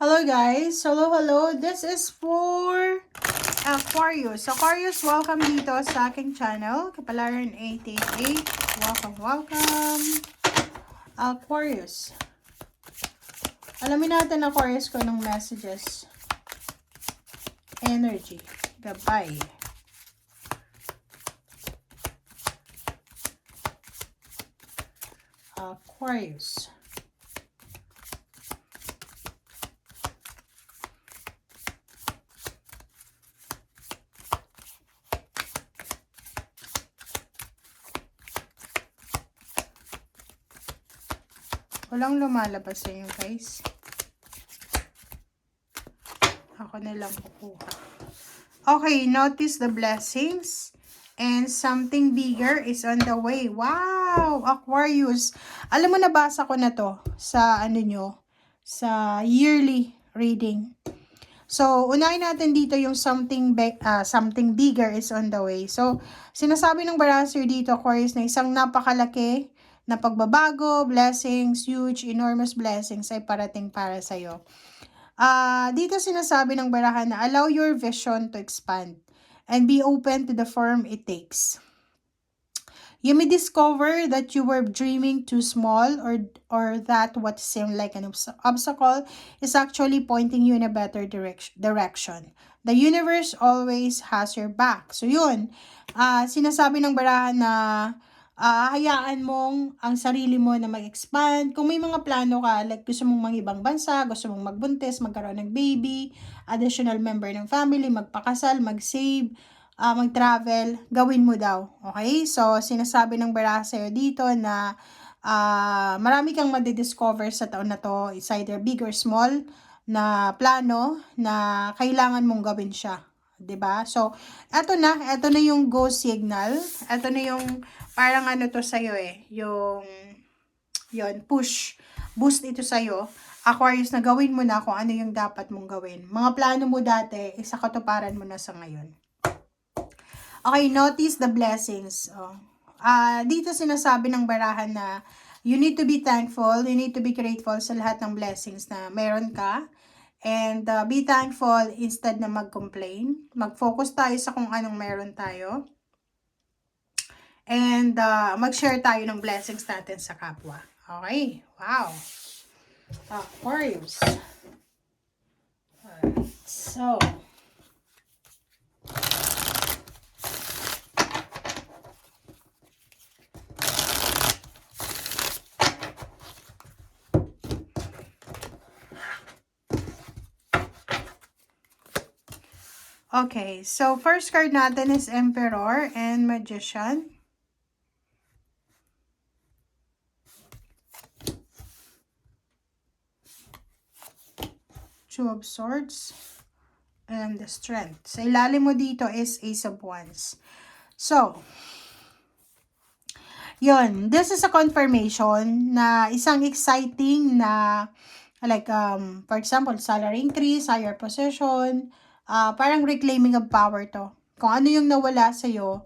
Hello guys! Hello! This is for Aquarius. Aquarius, welcome dito sa aking channel. Kapalaran 888. Welcome! Aquarius. Alamin natin Aquarius kung anong messages. Energy. Gabay. Aquarius. Walang lumalabas sa inyo guys. Ako na lang kukuha. Okay, notice the blessings. And something bigger is on the way. Wow! Aquarius. Alam mo, nabasa ko na to sa sa yearly reading. So, unahin natin dito yung something bigger is on the way. So, sinasabi ng Barasir dito, Aquarius, na isang napakalaki na pagbabago, blessings, huge, enormous blessings ay parating para sa'yo. Dito sinasabi ng barahan na allow your vision to expand and be open to the form it takes. You may discover that you were dreaming too small or that what seemed like an obstacle is actually pointing you in a better direction. The universe always has your back. So yun, sinasabi ng barahan na hayaan mong ang sarili mo na mag-expand. Kung may mga plano ka, like gusto mong mang-ibang bansa, gusto mong magbuntis, magkaroon ng baby, additional member ng family, magpakasal, mag-save, mag-travel, gawin mo daw. Okay? So, sinasabi ng bara sa'yo dito na marami kang madidiscover sa taon na to. It's either big or small na plano na kailangan mong gawin siya. 'Di ba? So, eto na yung go signal. Eto na yung parang ano to sa'yo yon push, boost ito sa'yo. Aquarius, na gawin mo na kung ano yung dapat mong gawin. Mga plano mo dati, isa katuparan mo na sa ngayon. Okay, notice the blessings. Dito sinasabi ng barahan na you need to be thankful, you need to be grateful sa lahat ng blessings na meron ka. And be thankful instead na mag-complain. Mag-focus tayo sa kung anong meron tayo. And mag-share tayo ng blessings natin sa kapwa. Okay? Wow! Aquarius. Alright. So, okay, so first card natin is Emperor and Magician. Two of Swords and the Strength. Sa ilalim mo dito is Ace of Wands. So, yun, this is a confirmation na isang exciting na like for example, salary increase, higher position, parang reclaiming of power to. Kung ano yung nawala sa'yo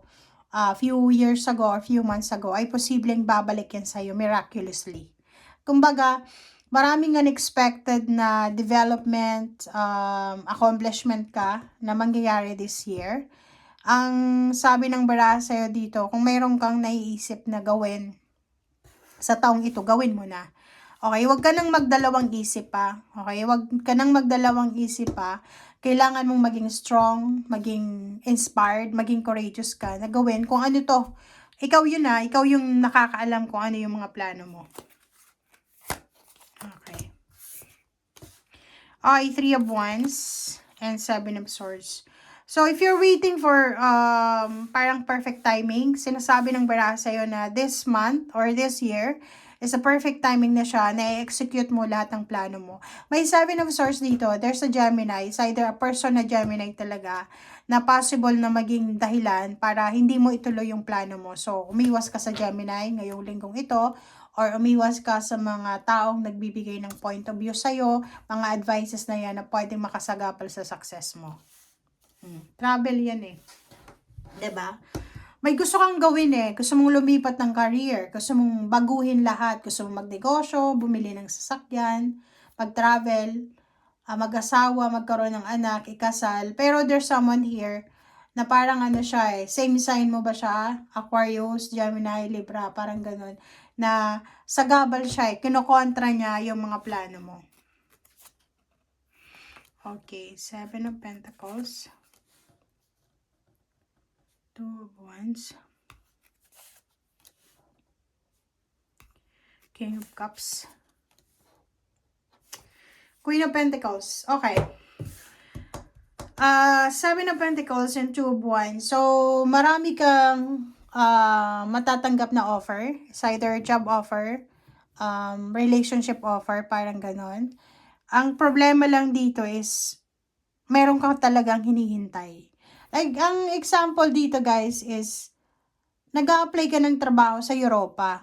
few years ago or few months ago, ay posibleng babalik yan sa'yo miraculously. Kumbaga, maraming unexpected na development, accomplishment ka na mangyayari this year. Ang sabi ng bara sa'yo dito, kung mayroon kang naiisip na gawin sa taong ito, gawin mo na. Okay, wag ka nang magdalawang isip pa. Okay, wag ka nang magdalawang isip pa. Kailangan mong maging strong, maging inspired, maging courageous ka na gawin kung ano to. Ikaw yun ikaw yung nakakaalam kung ano yung mga plano mo. Okay. Okay, 3 of Wands and 7 of Swords. So, if you're waiting for parang perfect timing, sinasabi ng bara sa'yo na this month or this year is a perfect timing na siya na i-execute mo lahat ng plano mo. May 7 of Swords dito. There's a Gemini. It's either a person na Gemini talaga na possible na maging dahilan para hindi mo ituloy yung plano mo. So, umiwas ka sa Gemini ngayong linggong ito or umiwas ka sa mga taong nagbibigay ng point of view sa'yo, mga advices na yan na pwedeng makasagapal sa success mo. Travel yan eh. 'Di ba? May gusto kang gawin gusto mong lumipat ng career, gusto mong baguhin lahat, gusto mong magnegosyo, bumili ng sasakyan, pag-travel, mag-asawa, magkaroon ng anak, ikasal. Pero there's someone here na parang ano siya same sign mo ba siya? Aquarius, Gemini, Libra, parang ganun. Na sagabal siya kinokontra niya yung mga plano mo. Okay, 7 of Pentacles. 2 of Wands. King of Cups. Queen of Pentacles. Okay. 7 of Pentacles and 2 of Wands. So, marami kang matatanggap na offer. It's either job offer, relationship offer, parang ganon. Ang problema lang dito is, meron kang talagang hinihintay. Like, ang example dito guys is, nag-a-apply ka ng trabaho sa Europa.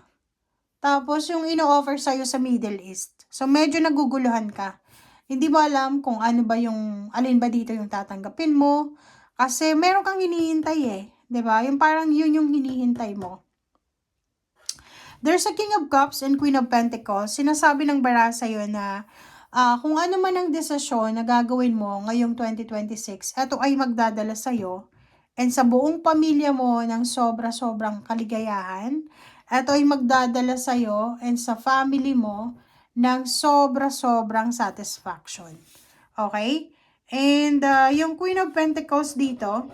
Tapos, yung ino-offer sa'yo sa Middle East. So, medyo naguguluhan ka. Hindi mo alam kung ano ba alin ba dito yung tatanggapin mo. Kasi, meron kang hinihintay eh. 'Di ba? Yung parang yun yung hinihintay mo. There's a King of Cups and Queen of Pentacles. Sinasabi ng bara sa'yo na, kung ano man ang desisyon na gagawin mo ngayong 2026, ito ay magdadala sa'yo and sa buong pamilya mo ng sobra-sobrang kaligayahan. Ito ay magdadala sa'yo and sa family mo ng sobra-sobrang satisfaction. Okay? And yung Queen of Pentacles dito,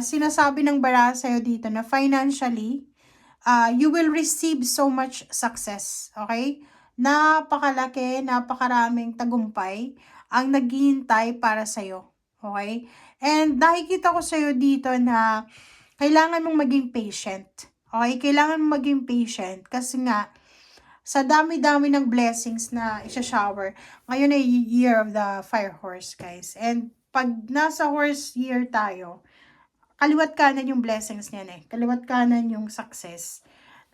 sinasabi ng bara sa'yo dito na financially, you will receive so much success. Okay? Napakalaki, napakaraming tagumpay ang naghihintay para sa'yo. Okay? And nakikita ko sa'yo dito na kailangan mong maging patient. Okay? Kailangan mong maging patient kasi nga, sa dami-dami ng blessings na isa-shower, ngayon ay year of the fire horse, guys. And pag nasa horse year tayo, kaliwat kanan yung blessings niyan eh. Kaliwat kanan yung success.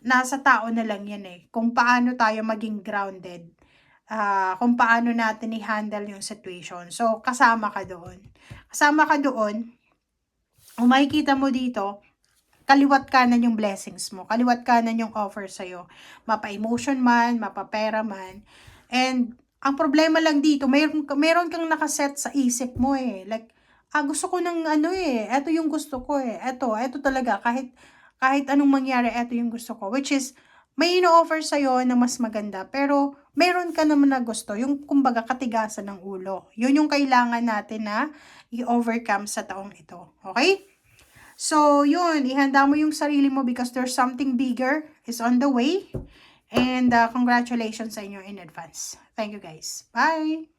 Nasa tao na lang yan eh. Kung paano tayo maging grounded. Kung paano natin i-handle yung situation. So, kasama ka doon. Kasama ka doon. Kung makikita mo dito, kaliwat kanan yung blessings mo. Kaliwat kanan yung offer sa'yo. Mapa-emotion man, mapa-pera man. And, ang problema lang dito, meron kang nakaset sa isip mo eh. Like, gusto ko ng ano eh. Ito yung gusto ko eh. Ito talaga. Kahit anong mangyari, ito yung gusto ko. Which is, may ino-offer sa'yo na mas maganda. Pero, meron ka naman na gusto. Yung, kumbaga, katigasan ng ulo. Yun yung kailangan natin na i-overcome sa taong ito. Okay? So, yun, ihanda mo yung sarili mo because there's something bigger is on the way. And congratulations sa inyo in advance. Thank you guys. Bye!